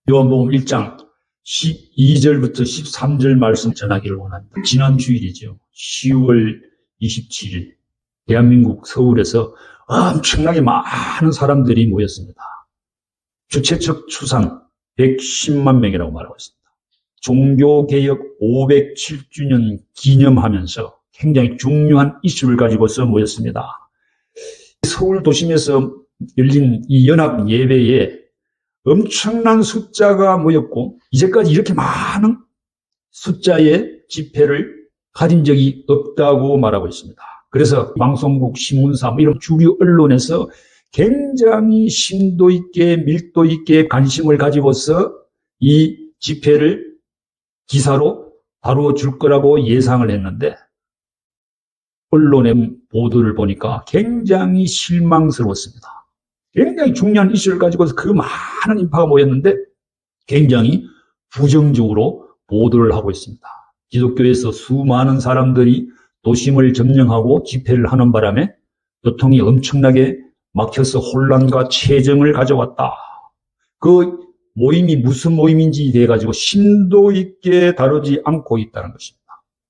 요한복음 1장 12절부터 13절 말씀 전하기를 원합니다. 지난 주일이죠. 10월 27일 대한민국 서울에서 엄청나게 많은 사람들이 모였습니다. 주최측 추산 110만 명이라고 말하고 있습니다. 종교개혁 507주년 기념하면서 굉장히 중요한 이슈를 가지고서 모였습니다. 서울 도심에서 열린 이 연합 예배에 엄청난 숫자가 모였고 이제까지 이렇게 많은 숫자의 집회를 가진 적이 없다고 말하고 있습니다. 그래서 방송국, 신문사 이런 주류 언론에서 굉장히 심도 있게 밀도 있게 관심을 가지고서 이 집회를 기사로 다뤄줄 거라고 예상을 했는데 언론의 보도를 보니까 굉장히 실망스러웠습니다. 굉장히 중요한 이슈를 가지고서 그 많은 인파가 모였는데 굉장히 부정적으로 보도를 하고 있습니다. 기독교에서 수많은 사람들이 도심을 점령하고 집회를 하는 바람에 교통이 엄청나게 막혀서 혼란과 체증을 가져왔다. 그 모임이 무슨 모임인지 돼가지고 심도 있게 다루지 않고 있다는 것입니다.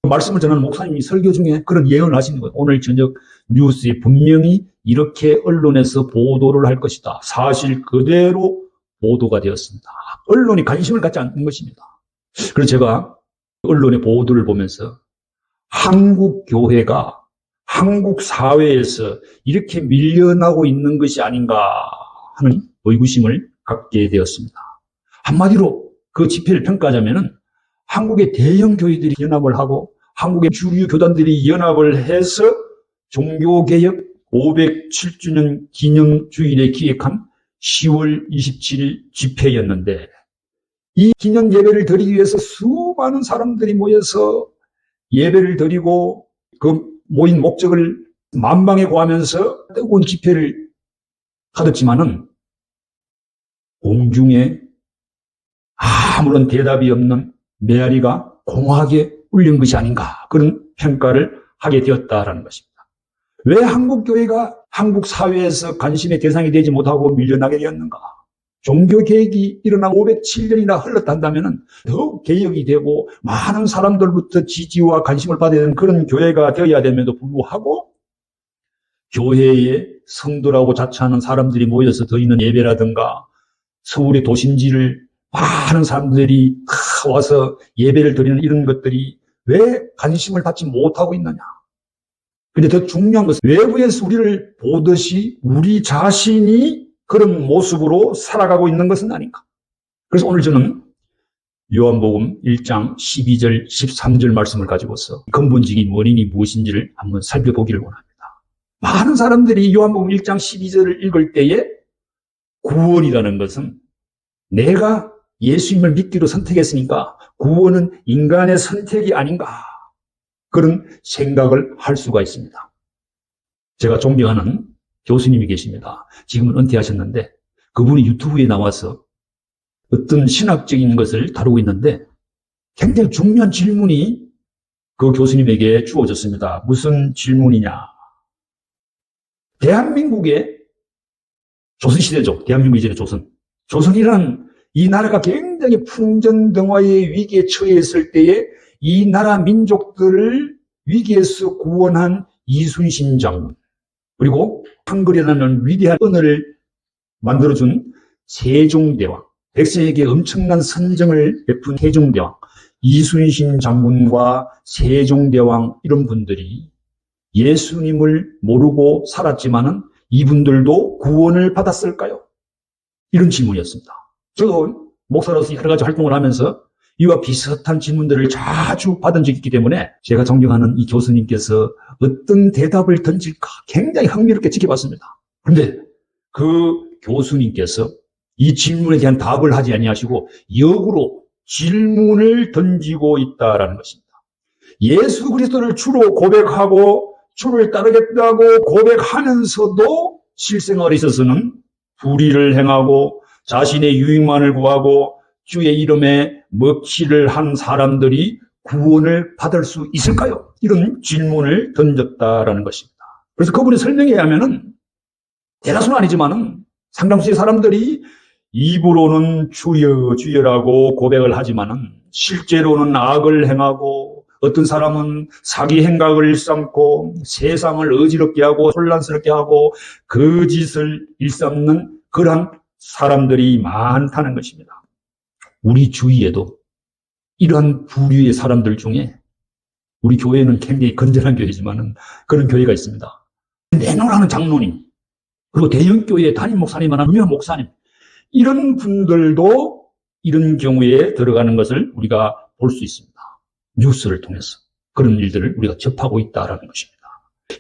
말씀을 전하는 목사님이 설교 중에 그런 예언을 하시는 거예요. 오늘 저녁 뉴스에 분명히 이렇게 언론에서 보도를 할 것이다. 사실 그대로 보도가 되었습니다. 언론이 관심을 갖지 않는 것입니다. 그래서 제가 언론의 보도를 보면서 한국 교회가 한국 사회에서 이렇게 밀려나고 있는 것이 아닌가 하는 의구심을 갖게 되었습니다. 한마디로 그 집회를 평가하자면은 한국의 대형 교회들이 연합을 하고 한국의 주류 교단들이 연합을 해서 종교개혁 507주년 기념주일에 기획한 10월 27일 집회였는데 이 기념 예배를 드리기 위해서 수많은 사람들이 모여서 예배를 드리고 그 모인 목적을 만방에 고하면서 뜨거운 집회를 하였지만은 공중에 아무런 대답이 없는 메아리가 공허하게 울린 것이 아닌가 그런 평가를 하게 되었다라는 것입니다. 왜 한국교회가 한국 사회에서 관심의 대상이 되지 못하고 밀려나게 되었는가? 종교개혁이 일어나고 507년이나 흘렀단다면 더욱 개혁이 되고 많은 사람들부터 지지와 관심을 받아야 되는 그런 교회가 되어야 됨에도 불구하고 교회에 성도라고 자처하는 사람들이 모여서 드리는 예배라든가 서울의 도심지를 많은 사람들이 와서 예배를 드리는 이런 것들이 왜 관심을 받지 못하고 있느냐. 그런데 더 중요한 것은 외부에서 우리를 보듯이 우리 자신이 그런 모습으로 살아가고 있는 것은 아닌가. 그래서 오늘 저는 요한복음 1장 12절 13절 말씀을 가지고서 근본적인 원인이 무엇인지를 한번 살펴보기를 원합니다. 많은 사람들이 요한복음 1장 12절을 읽을 때에 구원이라는 것은 내가 예수님을 믿기로 선택했으니까 구원은 인간의 선택이 아닌가 그런 생각을 할 수가 있습니다. 제가 존경하는 교수님이 계십니다. 지금은 은퇴하셨는데 그분이 유튜브에 나와서 어떤 신학적인 것을 다루고 있는데 굉장히 중요한 질문이 그 교수님에게 주어졌습니다. 무슨 질문이냐. 대한민국의 조선시대죠. 대한민국 이전의 조선. 조선이란 이 나라가 굉장히 풍전등화의 위기에 처했을 때에 이 나라 민족들을 위기에서 구원한 이순신 장군 그리고 한글이라는 위대한 언어를 만들어준 세종대왕 백성에게 엄청난 선정을 베푼 세종대왕 이순신 장군과 세종대왕 이런 분들이 예수님을 모르고 살았지만은 이분들도 구원을 받았을까요? 이런 질문이었습니다. 저도 목사로서 여러 가지 활동을 하면서 이와 비슷한 질문들을 자주 받은 적이 있기 때문에 제가 존경하는 이 교수님께서 어떤 대답을 던질까 굉장히 흥미롭게 지켜봤습니다. 그런데 그 교수님께서 이 질문에 대한 답을 하지 아니하시고 역으로 질문을 던지고 있다라는 것입니다. 예수 그리스도를 주로 고백하고 주를 따르겠다고 고백하면서도 실생활에 있어서는 불의를 행하고 자신의 유익만을 구하고 주의 이름에 먹칠을 한 사람들이 구원을 받을 수 있을까요? 이런 질문을 던졌다라는 것입니다. 그래서 그분이 설명해야 하면은 대다수는 아니지만은 상당수의 사람들이 입으로는 주여 주여라고 고백을 하지만은 실제로는 악을 행하고 어떤 사람은 사기 행각을 일삼고 세상을 어지럽게 하고 혼란스럽게 하고 거짓을 일삼는 그러한 사람들이 많다는 것입니다. 우리 주위에도 이러한 부류의 사람들 중에 우리 교회는 굉장히 건전한 교회지만은 그런 교회가 있습니다. 내노라는 장로님, 그리고 대형교회 담임 목사님이나 유명 목사님, 이런 분들도 이런 경우에 들어가는 것을 우리가 볼 수 있습니다. 뉴스를 통해서 그런 일들을 우리가 접하고 있다는 것입니다.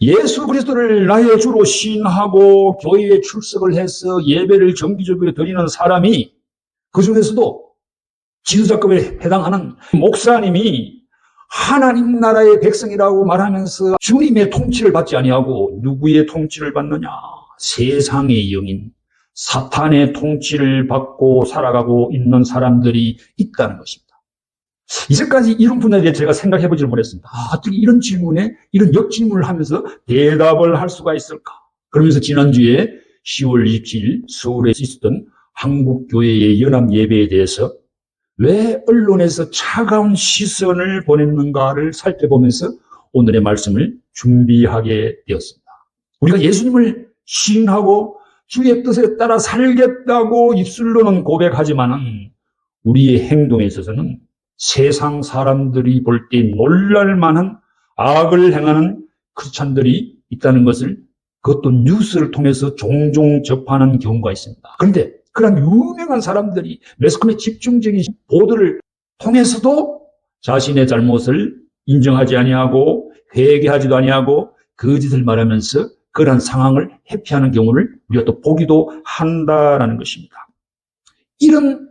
예수 그리스도를 나의 주로 시인하고 교회에 출석을 해서 예배를 정기적으로 드리는 사람이 그중에서도 지도자급에 해당하는 목사님이 하나님 나라의 백성이라고 말하면서 주님의 통치를 받지 아니하고 누구의 통치를 받느냐? 세상의 영인 사탄의 통치를 받고 살아가고 있는 사람들이 있다는 것입니다. 이제까지 이런 분에 대해 제가 생각해 보지를 못했습니다. 어떻게 이런 질문에 이런 역질문을 하면서 대답을 할 수가 있을까? 그러면서 지난주에 10월 27일 서울에 있었던 한국교회의 연합 예배에 대해서 왜 언론에서 차가운 시선을 보냈는가를 살펴보면서 오늘의 말씀을 준비하게 되었습니다. 우리가 예수님을 시인하고 주의 뜻에 따라 살겠다고 입술로는 고백하지만은 우리의 행동에 있어서는 세상 사람들이 볼 때 놀랄 만한 악을 행하는 크리스찬들이 있다는 것을 그것도 뉴스를 통해서 종종 접하는 경우가 있습니다. 그런데 그런 유명한 사람들이 매스컴의 집중적인 보도를 통해서도 자신의 잘못을 인정하지 아니하고 회개하지도 아니하고 거짓을 말하면서 그러한 상황을 회피하는 경우를 우리가 또 보기도 한다라는 것입니다. 이런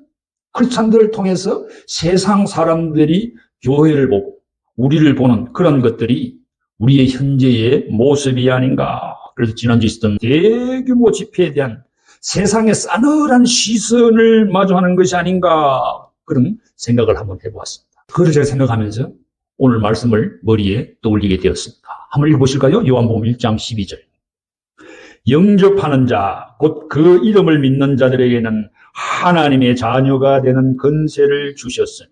크리스찬들을 통해서 세상 사람들이 교회를 보고 우리를 보는 그런 것들이 우리의 현재의 모습이 아닌가. 그래서 지난주에 있었던 대규모 집회에 대한 세상의 싸늘한 시선을 마주하는 것이 아닌가, 그런 생각을 한번 해보았습니다. 그걸 제가 생각하면서 오늘 말씀을 머리에 떠올리게 되었습니다. 한번 읽어보실까요? 요한복음 1장 12절. 영접하는 자, 곧 그 이름을 믿는 자들에게는 하나님의 자녀가 되는 권세를 주셨으니.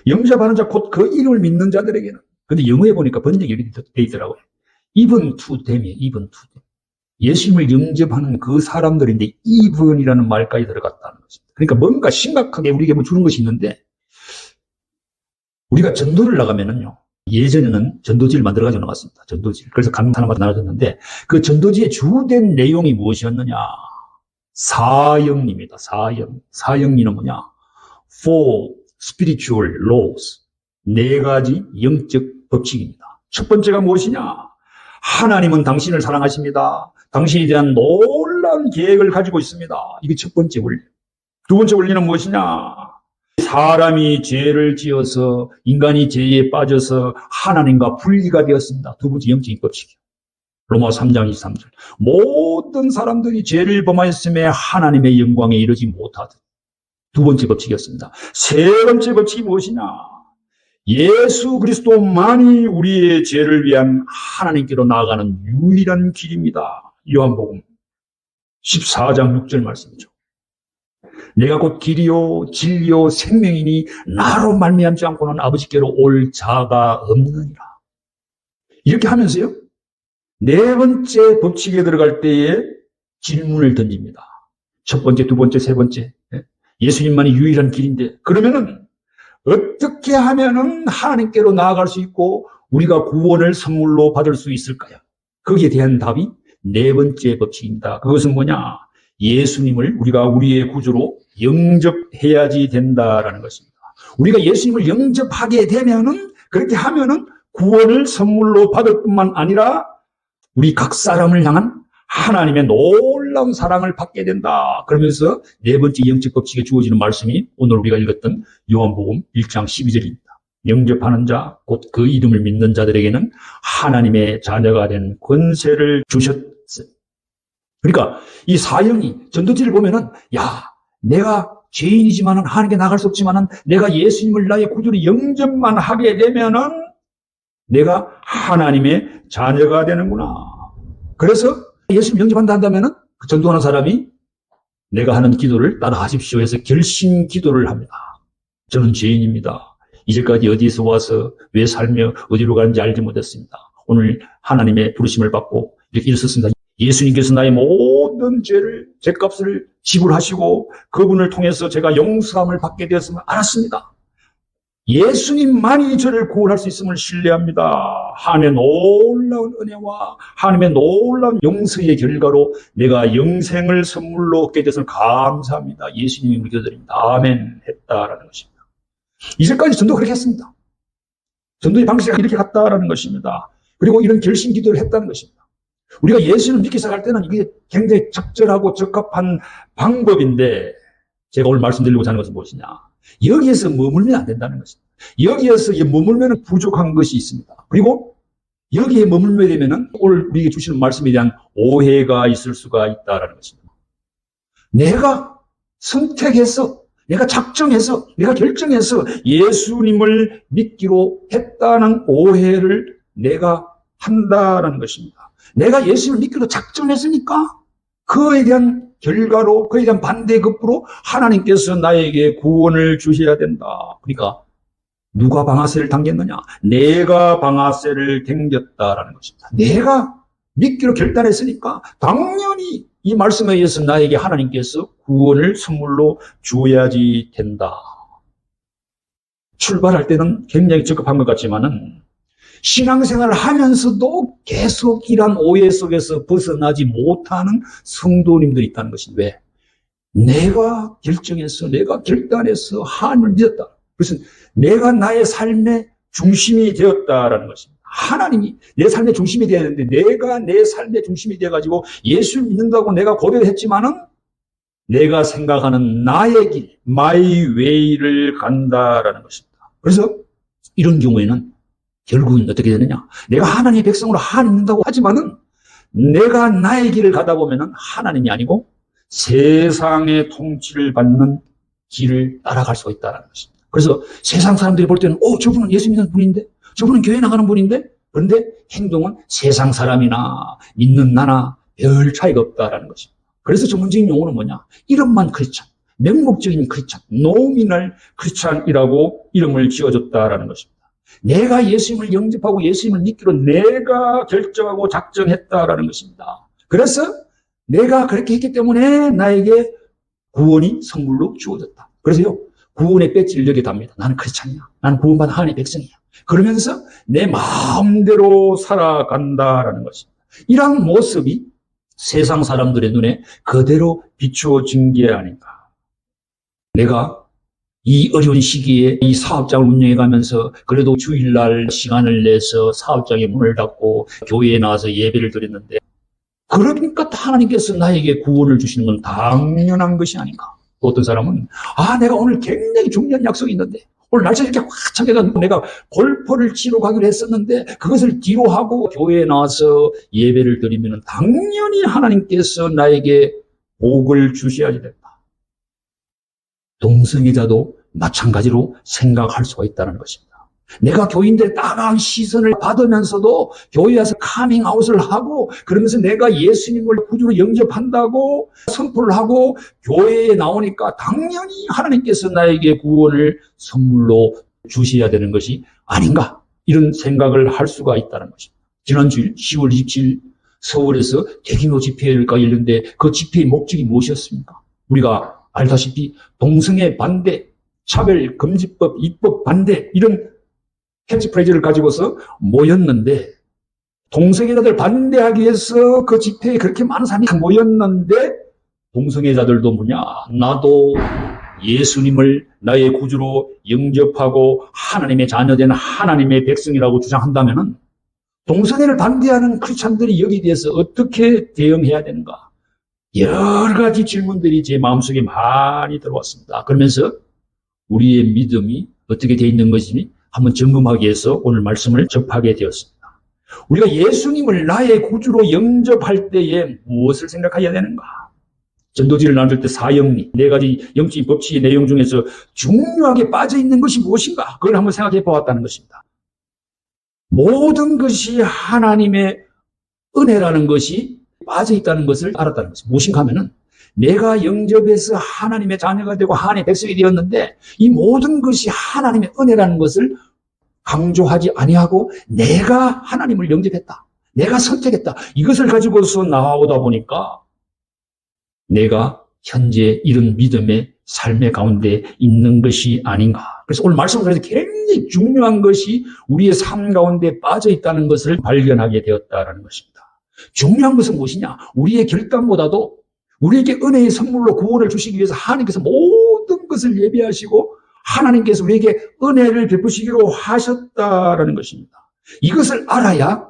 영접하는 자, 곧 그 이름을 믿는 자들에게는. 근데 영어에 보니까 번역이 이렇게 되어 있더라고요. even to them이에요. even to them. 예수님을 영접하는 그 사람들인데 even이라는 말까지 들어갔다는 것입니다. 그러니까 뭔가 심각하게 우리에게 뭐 주는 것이 있는데, 우리가 전도를 나가면은요, 예전에는 전도지를 만들어가지고 나갔습니다. 전도지. 그래서 각 사람마다 나눠졌는데 그 전도지의 주된 내용이 무엇이었느냐? 사형리입니다. 사형. 사형리는 뭐냐? Four spiritual laws. 4가지 영적 법칙입니다. 첫 번째가 무엇이냐? 하나님은 당신을 사랑하십니다. 당신에 대한 놀라운 계획을 가지고 있습니다. 이게 첫 번째 원리. 두 번째 원리는 무엇이냐? 사람이 죄를 지어서 인간이 죄에 빠져서 하나님과 분리가 되었습니다. 두 번째 영적인 법칙이요. 로마 3장 23절. 모든 사람들이 죄를 범하였음에 하나님의 영광에 이르지 못하듯. 두 번째 법칙이었습니다. 세 번째 법칙이 무엇이냐? 예수 그리스도만이 우리의 죄를 위한 하나님께로 나아가는 유일한 길입니다. 요한복음 14장 6절 말씀이죠. 내가 곧 길이요 진리요 생명이니 나로 말미암지 않고는 아버지께로 올 자가 없느니라. 이렇게 하면서요, 네 번째 법칙에 들어갈 때에 질문을 던집니다. 첫 번째, 두 번째, 세 번째. 예수님만이 유일한 길인데, 그러면은 어떻게 하면은 하나님께로 나아갈 수 있고 우리가 구원을 선물로 받을 수 있을까요? 거기에 대한 답이 네 번째 법칙입니다. 그것은 뭐냐? 예수님을 우리가 우리의 구주로 영접해야지 된다라는 것입니다. 우리가 예수님을 영접하게 되면은, 그렇게 하면은 구원을 선물로 받을 뿐만 아니라 우리 각 사람을 향한 하나님의 놀라운 사랑을 받게 된다. 그러면서 네 번째 영적 법칙에 주어지는 말씀이 오늘 우리가 읽었던 요한복음 1장 12절입니다. 영접하는 자, 곧 그 이름을 믿는 자들에게는 하나님의 자녀가 된 권세를 주셨어요. 그러니까 이 사형이 전도지를 보면은, 야, 내가 죄인이지만은 하나님께 나갈 수 없지만은 내가 예수님을 나의 구주로 영접만 하게 되면은 내가 하나님의 자녀가 되는구나. 그래서 예수님 영접한다 한다면은 그 전도하는 사람이 내가 하는 기도를 따라하십시오 해서 결심 기도를 합니다. 저는 죄인입니다. 이제까지 어디서 와서 왜 살며 어디로 가는지 알지 못했습니다. 오늘 하나님의 부르심을 받고 이렇게 일었습니다. 예수님께서 나의 모든 죄를, 죄값을 지불하시고 그분을 통해서 제가 용서함을 받게 되었음을 알았습니다. 예수님만이 저를 구원할 수 있음을 신뢰합니다. 하나님의 놀라운 은혜와 하나님의 놀라운 용서의 결과로 내가 영생을 선물로 얻게 되었음을 감사합니다. 예수님이 믿어드립니다. 아멘 했다라는 것입니다. 이제까지 전도 그렇게 했습니다. 전도의 방식이 이렇게 갔다라는 것입니다. 그리고 이런 결심 기도를 했다는 것입니다. 우리가 예수를 믿기 시작할 때는 이게 굉장히 적절하고 적합한 방법인데 제가 오늘 말씀드리고자 하는 것은 무엇이냐. 여기에서 머물면 안 된다는 것입니다. 여기에서 머물면 부족한 것이 있습니다. 그리고 여기에 머물게 되면 오늘 우리에게 주시는 말씀에 대한 오해가 있을 수가 있다는 것입니다. 내가 선택해서, 내가 작정해서, 내가 결정해서 예수님을 믿기로 했다는 오해를 내가 한다라는 것입니다. 내가 예수님을 믿기로 작정했으니까 그에 대한 결과로, 그에 대한 반대급부로 하나님께서 나에게 구원을 주셔야 된다. 그러니까 누가 방아쇠를 당겼느냐? 내가 방아쇠를 당겼다라는 것입니다. 내가 믿기로 결단했으니까 당연히 이 말씀에 의해서 나에게 하나님께서 구원을 선물로 줘야지 된다. 출발할 때는 굉장히 적급한 것 같지만은 신앙생활을 하면서도 계속 이런 오해 속에서 벗어나지 못하는 성도님들이 있다는 것인데, 왜? 내가 결정해서, 내가 결단해서 하나님을 믿었다. 그래서 내가 나의 삶의 중심이 되었다라는 것입니다. 하나님이 내 삶의 중심이 되어야 되는데, 내가 내 삶의 중심이 되어가지고 예수를 믿는다고 내가 고백했지만은 내가 생각하는 나의 길, my way를 간다라는 것입니다. 그래서 이런 경우에는 결국은 어떻게 되느냐? 내가 하나님의 백성으로 하나님 믿는다고 하지만은 내가 나의 길을 가다 보면은 하나님이 아니고 세상의 통치를 받는 길을 따라갈 수가 있다는 것입니다. 그래서 세상 사람들이 볼 때는 저분은 예수 믿는 분인데, 저분은 교회 나가는 분인데, 그런데 행동은 세상 사람이나 믿는 나나 별 차이가 없다라는 것입니다. 그래서 전문적인 용어는 뭐냐? 이름만 크리스찬, 맹목적인 크리스찬, 노미널 크리스찬이라고 이름을 지어줬다라는 것입니다. 내가 예수님을 영접하고 예수님을 믿기로 내가 결정하고 작정했다라는 것입니다. 그래서 내가 그렇게 했기 때문에 나에게 구원이 선물로 주어졌다. 그래서요, 구원의 배지를 여기 답니다. 나는 크리스찬이야. 나는 구원받은 하나님의 백성이야. 그러면서 내 마음대로 살아간다라는 것입니다. 이러한 모습이 세상 사람들의 눈에 그대로 비추어진 게 아닌가. 내가 이 어려운 시기에 이 사업장을 운영해가면서 그래도 주일날 시간을 내서 사업장의 문을 닫고 교회에 나와서 예배를 드렸는데, 그러니까 하나님께서 나에게 구원을 주시는 건 당연한 것이 아닌가. 어떤 사람은 내가 오늘 굉장히 중요한 약속이 있는데 오늘 날짜 이렇게 확 차게가지고 내가 골프를 치러 가기로 했었는데 그것을 뒤로 하고 교회에 나와서 예배를 드리면 당연히 하나님께서 나에게 복을 주셔야지 된다. 동성애자도 마찬가지로 생각할 수가 있다는 것입니다. 내가 교인들의 따가운 시선을 받으면서도 교회에 와서 카밍아웃을 하고 그러면서 내가 예수님을 구주로 영접한다고 선포를 하고 교회에 나오니까 당연히 하나님께서 나에게 구원을 선물로 주셔야 되는 것이 아닌가, 이런 생각을 할 수가 있다는 것입니다. 지난 주일 10월 27일 서울에서 대규모 집회가 열렸는데 그 집회의 목적이 무엇이었습니까? 우리가 알다시피 동성애 반대, 차별금지법, 입법 반대, 이런 캐치프레이즈를 가지고서 모였는데, 동성애자들 반대하기 위해서 그 집회에 그렇게 많은 사람이 모였는데, 동성애자들도 뭐냐, 나도 예수님을 나의 구주로 영접하고 하나님의 자녀된 하나님의 백성이라고 주장한다면은 동성애를 반대하는 크리스찬들이 여기에 대해서 어떻게 대응해야 되는가, 여러 가지 질문들이 제 마음속에 많이 들어왔습니다. 그러면서 우리의 믿음이 어떻게 되어 있는 것이니 한번 점검하기 위해서 오늘 말씀을 접하게 되었습니다. 우리가 예수님을 나의 구주로 영접할 때에 무엇을 생각해야 되는가? 전도지를 나눌 때 사영리, 네 가지 영적인 법칙의 내용 중에서 중요하게 빠져 있는 것이 무엇인가? 그걸 한번 생각해 보았다는 것입니다. 모든 것이 하나님의 은혜라는 것이 빠져 있다는 것을 알았다는 것입니다. 무엇인가 하면은 내가 영접해서 하나님의 자녀가 되고 하나님의 백성이 되었는데 이 모든 것이 하나님의 은혜라는 것을 강조하지 아니하고 내가 하나님을 영접했다. 내가 선택했다. 이것을 가지고서 나오다 보니까 내가 현재 이런 믿음의 삶의 가운데 있는 것이 아닌가. 그래서 오늘 말씀을 통해서 굉장히 중요한 것이 우리의 삶 가운데 빠져 있다는 것을 발견하게 되었다는 것입니다. 중요한 것은 무엇이냐? 우리의 결단보다도 우리에게 은혜의 선물로 구원을 주시기 위해서 하나님께서 모든 것을 예비하시고 하나님께서 우리에게 은혜를 베푸시기로 하셨다라는 것입니다. 이것을 알아야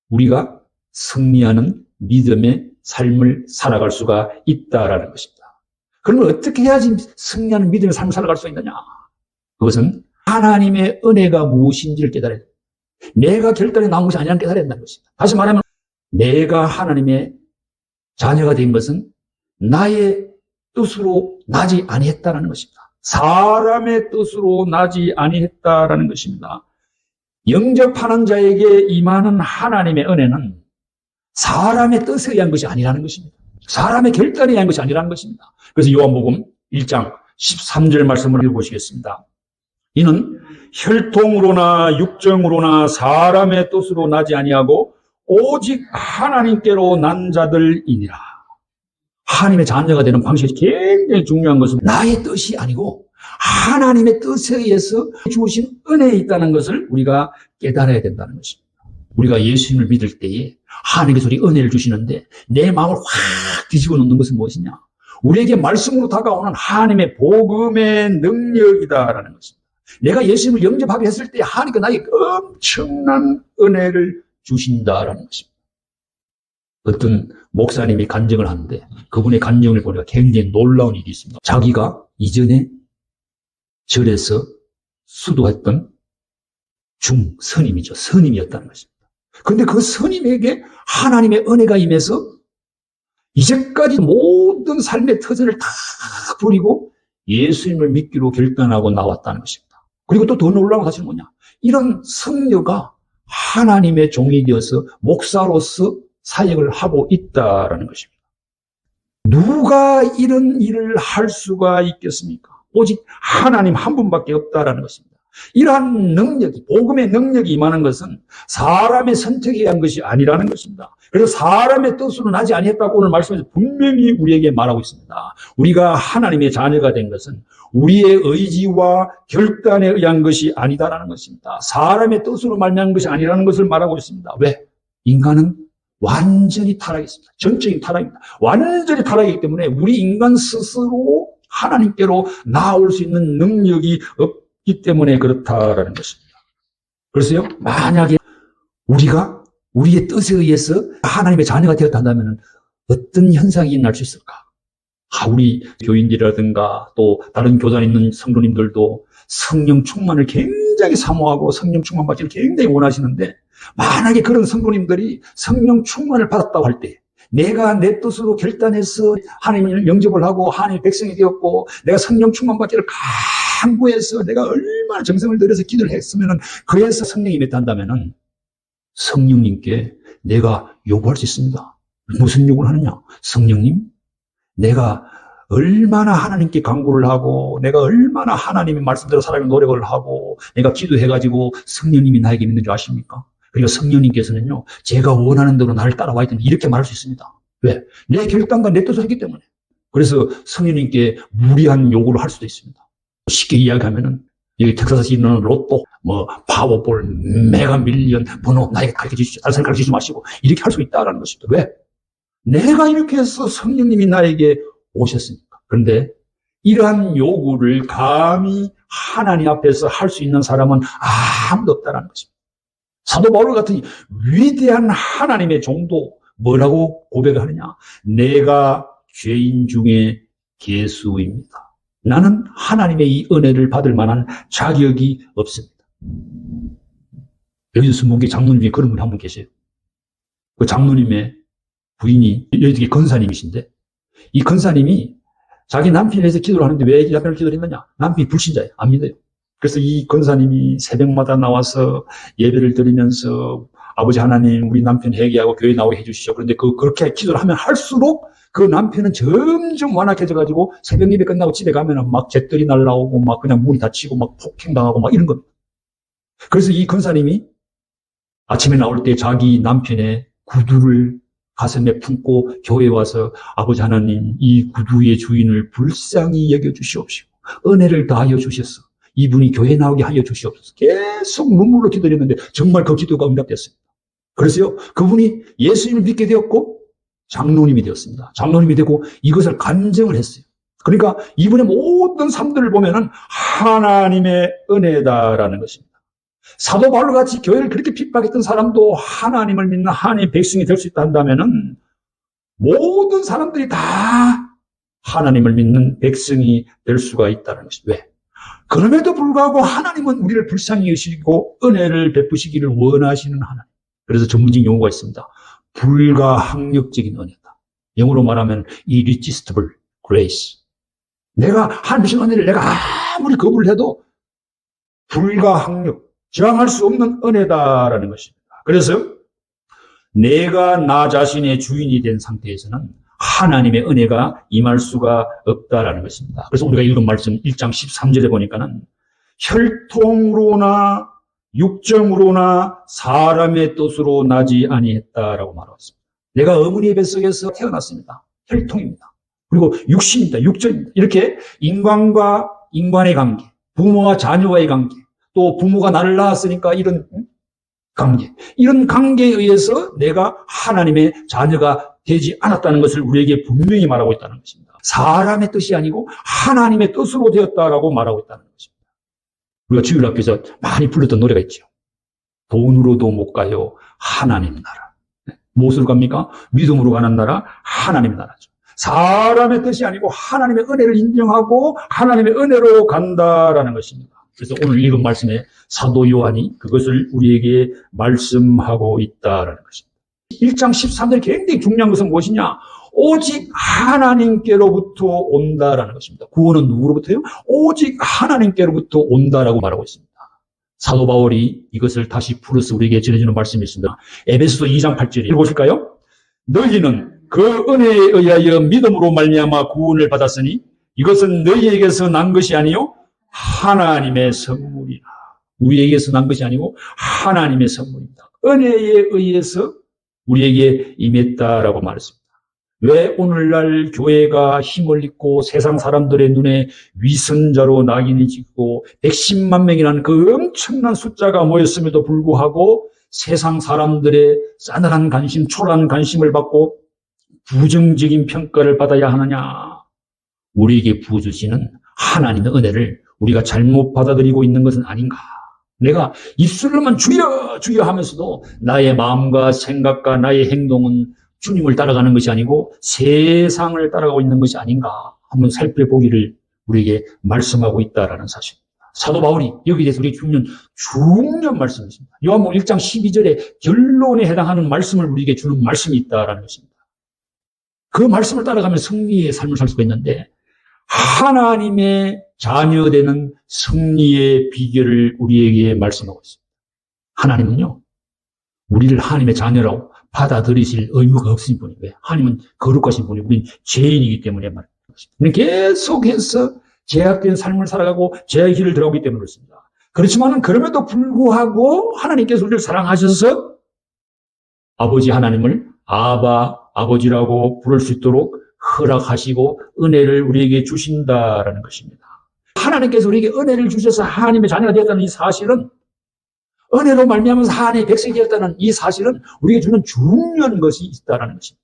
우리가 승리하는 믿음의 삶을 살아갈 수가 있다라는 것입니다. 그러면 어떻게 해야지 승리하는 믿음의 삶을 살아갈 수 있느냐? 그것은 하나님의 은혜가 무엇인지를 깨달아야 됩니다. 내가 결단에 나온 것이 아니라는 깨달아야 된다는 것입니다. 다시 말하면 내가 하나님의 자녀가 된 것은 나의 뜻으로 나지 아니했다는 것입니다. 사람의 뜻으로 나지 아니했다라는 것입니다. 영접하는 자에게 임하는 하나님의 은혜는 사람의 뜻에 의한 것이 아니라는 것입니다. 사람의 결단에 의한 것이 아니라는 것입니다. 그래서 요한복음 1장 13절 말씀을 읽어보시겠습니다. 이는 혈통으로나 육정으로나 사람의 뜻으로 나지 아니하고 오직 하나님께로 난 자들이니라. 하나님의 자녀가 되는 방식이 굉장히 중요한 것은 나의 뜻이 아니고 하나님의 뜻에 의해서 주신 은혜에 있다는 것을 우리가 깨달아야 된다는 것입니다. 우리가 예수님을 믿을 때에 하나님께서 우리 은혜를 주시는데 내 마음을 확 뒤집어 놓는 것은 무엇이냐? 우리에게 말씀으로 다가오는 하나님의 복음의 능력이다라는 것입니다. 내가 예수님을 영접하게 했을 때 하나님께서 나에게 엄청난 은혜를 주신다라는 것입니다. 어떤 목사님이 간증을 하는데 그분의 간증을 보니까 굉장히 놀라운 일이 있습니다. 자기가 이전에 절에서 수도했던 스님이죠. 스님이었다는 것입니다. 그런데 그 스님에게 하나님의 은혜가 임해서 이제까지 모든 삶의 터전을 다 버리고 예수님을 믿기로 결단하고 나왔다는 것입니다. 그리고 또 더 놀라운 사실은 뭐냐? 이런 성녀가 하나님의 종이 되어서 목사로서 사역을 하고 있다라는 것입니다. 누가 이런 일을 할 수가 있겠습니까? 오직 하나님 한 분밖에 없다라는 것입니다. 이러한 능력이, 복음의 능력이 임하는 것은 사람의 선택에 의한 것이 아니라는 것입니다. 그래서 사람의 뜻으로 나지 아니했다고 오늘 말씀에서 분명히 우리에게 말하고 있습니다. 우리가 하나님의 자녀가 된 것은 우리의 의지와 결단에 의한 것이 아니다라는 것입니다. 사람의 뜻으로 말미암은 것이 아니라는 것을 말하고 있습니다. 왜? 인간은 완전히 타락했습니다. 전적인 타락입니다. 완전히 타락이기 때문에 우리 인간 스스로 하나님께로 나아올 수 있는 능력이 없기 때문에 그렇다라는 것입니다. 그래서요, 만약에 우리가 우리의 뜻에 의해서 하나님의 자녀가 되었다면 어떤 현상이 일어날 수 있을까? 우리 교인들이라든가 또 다른 교단에 있는 성도님들도 성령 충만을 굉장히 사모하고 성령 충만 받기를 굉장히 원하시는데 만약에 그런 성도님들이 성령 충만을 받았다고 할 때 내가 내 뜻으로 결단해서 하나님을 영접을 하고 하나님의 백성이 되었고 내가 성령 충만 받기를 간구해서 내가 얼마나 정성을 들여서 기도를 했으면 그래서 성령이 임했다면 성령님께 내가 요구할 수 있습니다. 무슨 요구를 하느냐? 성령님, 내가 얼마나 하나님께 간구를 하고 내가 얼마나 하나님의 말씀대로 살아가는 노력을 하고 내가 기도해가지고 성령님이 나에게 있는 줄 아십니까? 그리고 성령님께서는요, 제가 원하는 대로 나를 따라와 있다면 이렇게 말할 수 있습니다. 왜? 내 결단과 내 뜻을 했기 때문에. 그래서 성령님께 무리한 요구를 할 수도 있습니다. 쉽게 이야기하면은 여기 텍사스에 있는 로또, 파워볼, 메가밀리언 번호 나에게 가르쳐 주십시오. 다른 사람 가르쳐 주지 마시고 이렇게 할 수 있다라는 것입니다. 왜? 내가 이렇게 해서 성령님이 나에게 오셨으니까. 그런데 이러한 요구를 감히 하나님 앞에서 할 수 있는 사람은 아무도 없다는 것입니다. 사도 바울 같은 위대한 하나님의 종도 뭐라고 고백을 하느냐? 내가 죄인 중에 괴수입니다. 나는 하나님의 이 은혜를 받을 만한 자격이 없습니다. 여기서 순복기 장로님 중에 그런 분이 한 분 계세요. 그 장로님의 부인이 여기 권사님이신데 이 권사님이 자기 남편에 대해서 기도를 하는데 왜 남편을 기도를 했느냐? 남편이 불신자예요. 안 믿어요. 그래서 이 권사님이 새벽마다 나와서 예배를 드리면서 아버지 하나님 우리 남편 회개하고 교회 나오게 해주시죠. 그런데 그렇게 기도를 하면 할수록 그 남편은 점점 완악해져가지고 새벽 예배 끝나고 집에 가면은 막 잿더리 날라오고 막 그냥 문이 닫히고 막 폭행당하고 막 이런 겁니다. 그래서 이 권사님이 아침에 나올 때 자기 남편의 구두를 가슴에 품고 교회에 와서 아버지 하나님, 이 구두의 주인을 불쌍히 여겨주시옵시고 은혜를 다하여 주셔서 이분이 교회 나오게 하여 주시옵소서. 계속 눈물로 기도했는데 정말 그 기도가 응답됐습니다. 그래서요, 그분이 예수님을 믿게 되었고 장로님이 되었습니다. 장로님이 되고 이것을 간증을 했어요. 그러니까 이분의 모든 삶들을 보면은 하나님의 은혜다라는 것입니다. 사도 바울 같이 교회를 그렇게 핍박했던 사람도 하나님을 믿는 하나님의 백성이 될 수 있다 한다면은 모든 사람들이 다 하나님을 믿는 백성이 될 수가 있다는 것입니다. 왜? 그럼에도 불구하고 하나님은 우리를 불쌍히 여기시고 은혜를 베푸시기를 원하시는 하나님. 그래서 전문적 용어가 있습니다. 불가항력적인 은혜다. 영어로 말하면 irresistible grace. 내가 하나님의 은혜를 내가 아무리 거부를 해도 불가항력, 저항할 수 없는 은혜다라는 것입니다. 그래서 내가 나 자신의 주인이 된 상태에서는 하나님의 은혜가 임할 수가 없다라는 것입니다. 그래서 우리가 읽은 말씀 1장 13절에 보니까는 혈통으로나 육정으로나 사람의 뜻으로 나지 아니했다라고 말하고 있습니다. 내가 어머니의 뱃속에서 태어났습니다. 혈통입니다. 그리고 육신입니다. 육정입니다. 이렇게 인간과 인간의 관계, 부모와 자녀와의 관계, 또 부모가 나를 낳았으니까 이런 관계, 이런 관계에 의해서 내가 하나님의 자녀가 되지 않았다는 것을 우리에게 분명히 말하고 있다는 것입니다. 사람의 뜻이 아니고 하나님의 뜻으로 되었다라고 말하고 있다는 것입니다. 우리가 주일 앞에서 많이 불렀던 노래가 있죠. 돈으로도 못 가요 하나님 나라. 무엇으로 갑니까? 믿음으로 가는 나라, 하나님 나라죠. 사람의 뜻이 아니고 하나님의 은혜를 인정하고 하나님의 은혜로 간다라는 것입니다. 그래서 오늘 읽은 말씀에 사도 요한이 그것을 우리에게 말씀하고 있다라는 것입니다. 1장 13절 굉장히 중요한 것은 무엇이냐? 오직 하나님께로부터 온다라는 것입니다. 구원은 누구로부터요? 오직 하나님께로부터 온다라고 말하고 있습니다. 사도 바울이 이것을 다시 풀어서 우리에게 전해주는 말씀이 있습니다. 에베소서 2장 8절 읽어보실까요? 너희는 그 은혜에 의하여 믿음으로 말미암아 구원을 받았으니 이것은 너희에게서 난 것이 아니요 하나님의 선물이라. 우리에게서 난 것이 아니고 하나님의 선물입니다. 은혜에 의해서 우리에게 임했다라고 말했습니다. 왜 오늘날 교회가 힘을 잃고 세상 사람들의 눈에 위선자로 낙인이 찍고 110만 명이라는 그 엄청난 숫자가 모였음에도 불구하고 세상 사람들의 싸늘한 관심, 초라한 관심을 받고 부정적인 평가를 받아야 하느냐? 우리에게 부어주시는 하나님의 은혜를 우리가 잘못 받아들이고 있는 것은 아닌가? 내가 입술로만 주여 주여 하면서도 나의 마음과 생각과 나의 행동은 주님을 따라가는 것이 아니고 세상을 따라가고 있는 것이 아닌가 한번 살펴보기를 우리에게 말씀하고 있다라는 사실입니다. 사도 바울이 여기에 대해서 우리에게 중요한 말씀이 있습니다. 요한복음 1장 12절에 결론에 해당하는 말씀을 우리에게 주는 말씀이 있다라는 것입니다. 그 말씀을 따라가면 승리의 삶을 살 수가 있는데 하나님의 자녀되는 승리의 비결을 우리에게 말씀하고 있습니다. 하나님은요, 우리를 하나님의 자녀라고 받아들이실 의무가 없으신 분이에요. 왜? 하나님은 거룩하신 분이에요. 우리는 죄인이기 때문에 말입니다. 우리는 계속해서 죄악된 삶을 살아가고 죄의 길을 들어오기 때문에 그렇습니다. 그렇지만 그럼에도 불구하고 하나님께서 우리를 사랑하셔서 아버지 하나님을 아버지라고 부를 수 있도록 허락하시고 은혜를 우리에게 주신다라는 것입니다. 하나님께서 우리에게 은혜를 주셔서 하나님의 자녀가 되었다는 이 사실은 은혜로 말미암아서 하나님의 백성이 되었다는 이 사실은 우리에게 주는 중요한 것이 있다는 것입니다.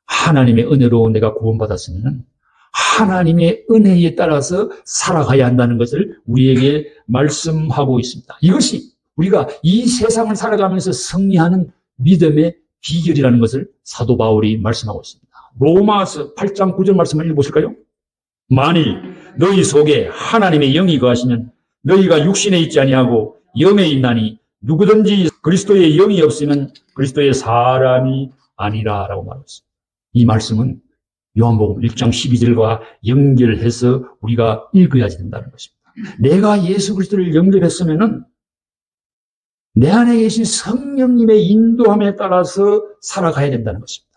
하나님의 은혜로 내가 구원받았으면 하나님의 은혜에 따라서 살아가야 한다는 것을 우리에게 말씀하고 있습니다. 이것이 우리가 이 세상을 살아가면서 승리하는 믿음의 비결이라는 것을 사도 바울이 말씀하고 있습니다. 로마서 8장 9절 말씀을 읽어보실까요? 만일 너희 속에 하나님의 영이 거하시면 너희가 육신에 있지 아니하고 영에 있나니 누구든지 그리스도의 영이 없으면 그리스도의 사람이 아니라라고 말하고 있습니다. 이 말씀은 요한복음 1장 12절과 연결해서 우리가 읽어야 된다는 것입니다. 내가 예수 그리스도를 영접했으면은 내 안에 계신 성령님의 인도함에 따라서 살아가야 된다는 것입니다.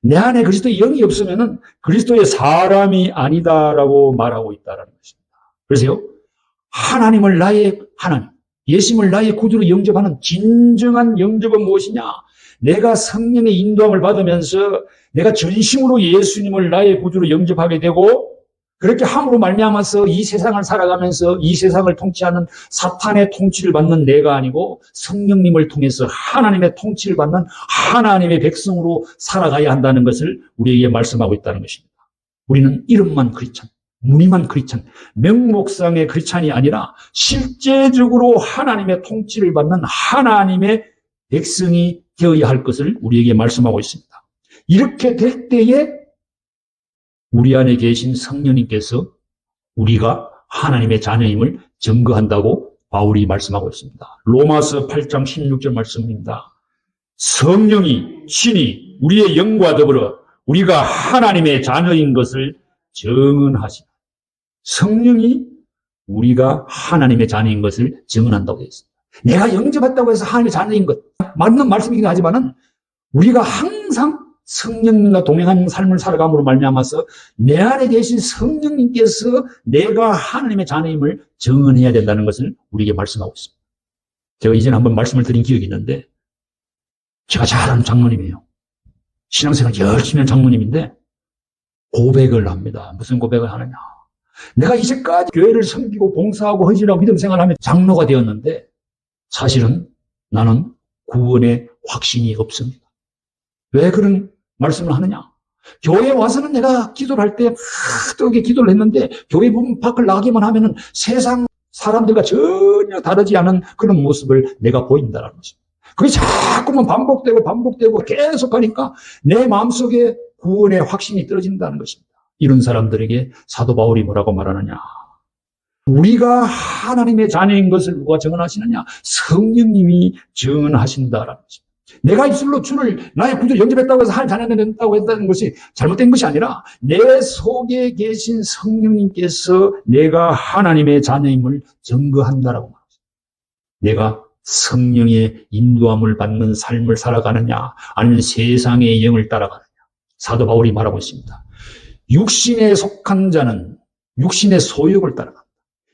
내 안에 그리스도의 영이 없으면은 그리스도의 사람이 아니다라고 말하고 있다라는 것입니다. 그래서요, 하나님을 나의 하나님, 예수님을 나의 구주로 영접하는 진정한 영접은 무엇이냐? 내가 성령의 인도함을 받으면서 내가 전심으로 예수님을 나의 구주로 영접하게 되고, 그렇게 함으로 말미암아서 이 세상을 살아가면서 이 세상을 통치하는 사탄의 통치를 받는 내가 아니고 성령님을 통해서 하나님의 통치를 받는 하나님의 백성으로 살아가야 한다는 것을 우리에게 말씀하고 있다는 것입니다. 우리는 이름만 크리스찬, 무늬만 크리스찬, 명목상의 크리스찬이 아니라 실제적으로 하나님의 통치를 받는 하나님의 백성이 되어야 할 것을 우리에게 말씀하고 있습니다. 이렇게 될 때에 우리 안에 계신 성령님께서 우리가 하나님의 자녀임을 증거한다고 바울이 말씀하고 있습니다. 로마서 8장 16절 말씀입니다. 성령이 친히 우리의 영과 더불어 우리가 하나님의 자녀인 것을 증언하시다. 성령이 우리가 하나님의 자녀인 것을 증언한다고 되어 있습니다. 내가 영접했다고 해서 하나님의 자녀인 것, 맞는 말씀이긴 하지만은 우리가 항상 성령님과 동행하는 삶을 살아감으로 말미암아서 내 안에 계신 성령님께서 내가 하나님의 자녀임을 증언해야 된다는 것을 우리에게 말씀하고 있습니다. 제가 이전에 한번 말씀을 드린 기억이 있는데, 제가 잘 아는 장로님이에요. 신앙생활 열심히 한 장로님인데 고백을 합니다. 무슨 고백을 하느냐? 내가 이제까지 교회를 섬기고 봉사하고 헌신하고 믿음 생활하며 장로가 되었는데 사실은 나는 구원의 확신이 없습니다. 왜 그런 말씀을 하느냐? 교회에 와서는 내가 기도를 할 때 뜨겁게 기도를 했는데 교회 문 밖을 나가기만 하면은 세상 사람들과 전혀 다르지 않은 그런 모습을 내가 보인다는 것입니다. 그게 자꾸만 반복되고 계속 하니까 내 마음속에 구원의 확신이 떨어진다는 것입니다. 이런 사람들에게 사도 바울이 뭐라고 말하느냐? 우리가 하나님의 자녀인 것을 누가 증언하시느냐? 성령님이 증언하신다라는 것입니다. 내가 입술로 주를 나의 구주로 영접했다고 해서 하나님 자녀가 된다고 했다는 것이 잘못된 것이 아니라 내 속에 계신 성령님께서 내가 하나님의 자녀임을 증거한다라고 말합니다. 내가 성령의 인도함을 받는 삶을 살아가느냐 아니면 세상의 영을 따라가느냐. 사도 바울이 말하고 있습니다. 육신에 속한 자는 육신의 소욕을 따라간다.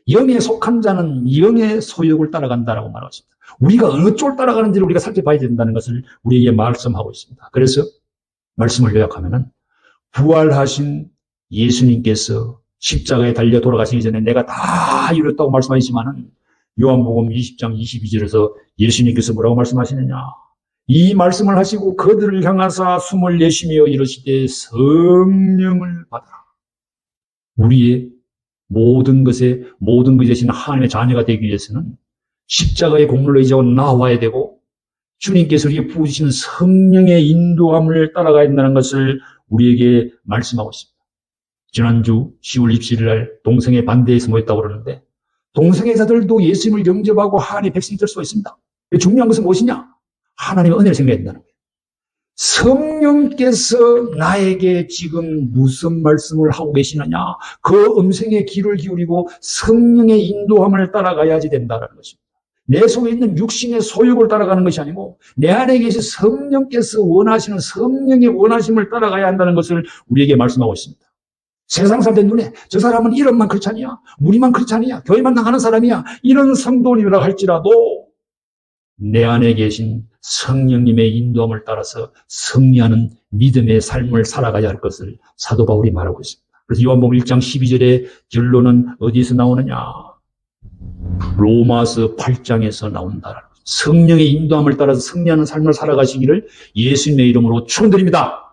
영에 속한 자는 영의 소욕을 따라간다라고 말하고 있습니다. 우리가 어느 쪽을 따라가는지를 우리가 살펴봐야 된다는 것을 우리에게 말씀하고 있습니다. 그래서 말씀을 요약하면은 부활하신 예수님께서 십자가에 달려 돌아가시기 전에 내가 다 이뤘다고 말씀하시지만은 요한복음 20장 22절에서 예수님께서 뭐라고 말씀하시느냐? 이 말씀을 하시고 그들을 향하사 숨을 내쉬며 이르시되 성령을 받아라. 우리의 모든 것에 되신 하나님의 자녀가 되기 위해서는 십자가의 공로를 의지하고 나와야 되고 주님께서 우리에게 부으시는 성령의 인도함을 따라가야 된다는 것을 우리에게 말씀하고 있습니다. 지난주 10월 27일 날 동성애 반대에서 모였다고 그러는데 동성애 자들도 예수님을 영접하고 하나님의 백성이 될 수가 있습니다. 중요한 것은 무엇이냐? 하나님의 은혜를 생각해야 된다는 거예요. 성령께서 나에게 지금 무슨 말씀을 하고 계시느냐? 그 음성에 귀를 기울이고 성령의 인도함을 따라가야지 된다는 것입니다. 내 속에 있는 육신의 소욕을 따라가는 것이 아니고 내 안에 계신 성령께서 원하시는 성령의 원하심을 따라가야 한다는 것을 우리에게 말씀하고 있습니다. 세상 사람들 눈에 저 사람은 이름만 크리스찬이야, 무리만 크리스찬이야, 교회만 나가는 사람이야, 이런 성도님이라 할지라도 내 안에 계신 성령님의 인도함을 따라서 승리하는 믿음의 삶을 살아가야 할 것을 사도 바울이 말하고 있습니다. 그래서 요한복음 1장 12절의 결론은 어디서 나오느냐? 로마서 8장에서 나온다. 성령의 인도함을 따라서 승리하는 삶을 살아가시기를 예수님의 이름으로 축원드립니다.